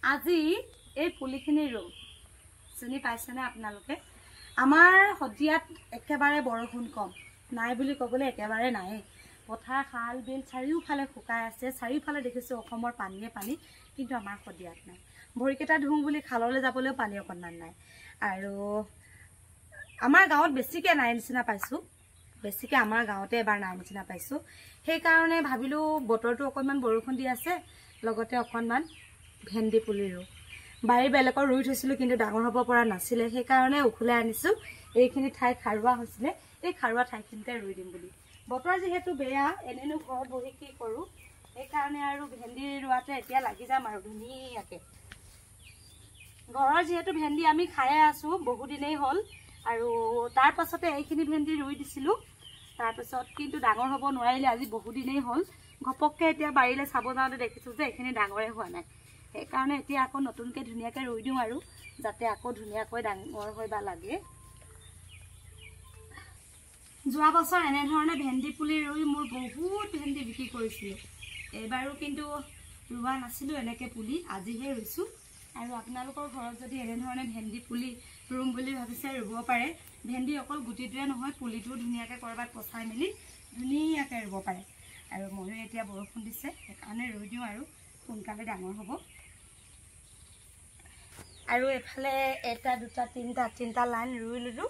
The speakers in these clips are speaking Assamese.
আজি এই পুলিখিনি ৰুম চিনি পাইছেনে আপোনালোকে আমাৰ হদিয়াত একেবাৰে বৰষুণ কম নাই বুলি ক'বলৈ একেবাৰে নাই পথাৰ খাল বিল চাৰিওফালে শুকাই আছে চাৰিওফালে দেখিছো অসমৰ পানীয়ে পানী কিন্তু আমাৰ হদিয়াত নাই ভৰিকেটা ধুম বুলি খাললৈ যাবলৈও পানী অকণমান নাই আৰু আমাৰ গাঁৱত বেছিকে নাই নিচিনা পাইছো বেছিকে আমাৰ গাঁৱতে এবাৰ নাই নিচিনা পাইছো সেই কাৰণে ভাবিলো বতৰটো অকণমান বৰষুণ দি আছে লগতে অকণমান ভেন্দি পুলি ৰু বাৰী বেলেগৰ ৰুই থৈছিলো কিন্তু ডাঙৰ হ'ব পৰা নাছিলে সেই কাৰণে উখুলাই আনিছো এইখিনি ঠাই খাৰুৱা হৈছিলে এই খাৰুৱা ঠাইখিনিতে ৰুই দিম বুলি বতৰ যেহেতু বেয়া এনেনো ঘৰত বহি কি কৰো এই কাৰণে আৰু ভেন্দি ৰুৱাতে এতিয়া লাগি যাম আৰু ধুনীয়াকে ঘৰৰ যেহেতু ভেন্দি আমি খাই আছো বহু দিনেই হ'ল আৰু তাৰ পাছতে এইখিনি ভেন্দি ৰুই দিছিলো তাৰ পাছত কিন্তু ডাঙৰ হ'ব নোৱাৰিলে আজি বহু দিনেই হ'ল ঘপককে এতিয়া বাৰীলে চাব যাওঁতে দেখিছো যে এইখিনি ডাঙৰে হোৱা নাই সেই কাৰণে এতিয়া আকৌ নতুনকে ধুনীয়াকে ৰুই দিওঁ আৰু যাতে আকৌ ধুনীয়াকৈ ডাঙৰ হৈ বা লাগে যোৱা বছৰ এনে ধৰণে ভেন্দি পুলি ৰুই মোৰ বহুত ভেন্দি বিক্ৰী কৰিছিল এবাৰো কিন্তু ৰুৱা নাছিলো এনেকে পুলি আজিহে ৰুইছো আৰু আপোনালোকৰ ঘৰত যদি এনে ধৰণে ভেন্দি পুলি ৰুম বুলি ভাবিছে ৰুব পাৰে ভেন্দি অকল গুটিটোৱে নহয় পুলিটো ধুনীয়াকে কৰবাত পচাই মেলি ধুনীয়াকে ৰুব পাৰে আৰু ময়ো এতিয়া বৰষুণ দিছে সেইকাৰণে ৰুই দিওঁ আৰু সোনকালে ডাঙৰ হ'ব আৰু এফালে এটা দুটা তিনটা লাইন ৰুই দিলো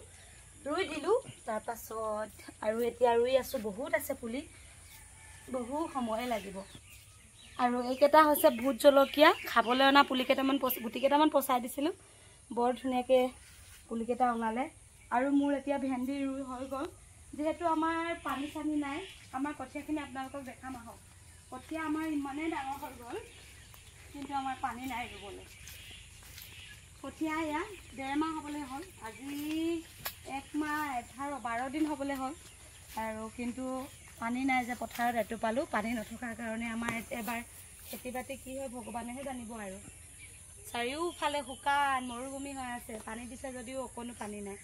তাৰ পাছত আৰু এতিয়া ৰুই আছো বহুত আছে পুলি বহু সময় লাগিব আৰু এইকেইটা হৈছে ভূত জলকীয়া খাবলৈ অনা পুলি কেইটামান গুটি কেইটামান পচাই দিছিলো বৰ ধুনীয়াকে পুলি কেইটা ওলালে আৰু মোৰ এতিয়া ভেন্দি ৰুই হৈ গ'ল যেহেতু আমাৰ পানী চানি নাই আমাৰ কঠীয়াখিনি আপোনালোকক দেখাম আহক কঠীয়া আমাৰ ইমানেই ডাঙৰ হৈ গ'ল কিন্তু আমাৰ পানী নাই ৰুবলৈ কঠীয়া এয়া 1.5 মাহ হ'বলৈ হ'ল আজি 1 মাহ 12 দিন হ'বলৈ হ'ল আৰু কিন্তু পানী নাই যে পথাৰত এটো পালো পানী নথকাৰ কাৰণে আমাৰ এবাৰ খেতি বাতি কি হয় ভগৱানেহে জানিব আৰু চাৰিওফালে শুকান মৰুভূমি হৈ আছে পানী দিছে যদিও অকণো পানী নাই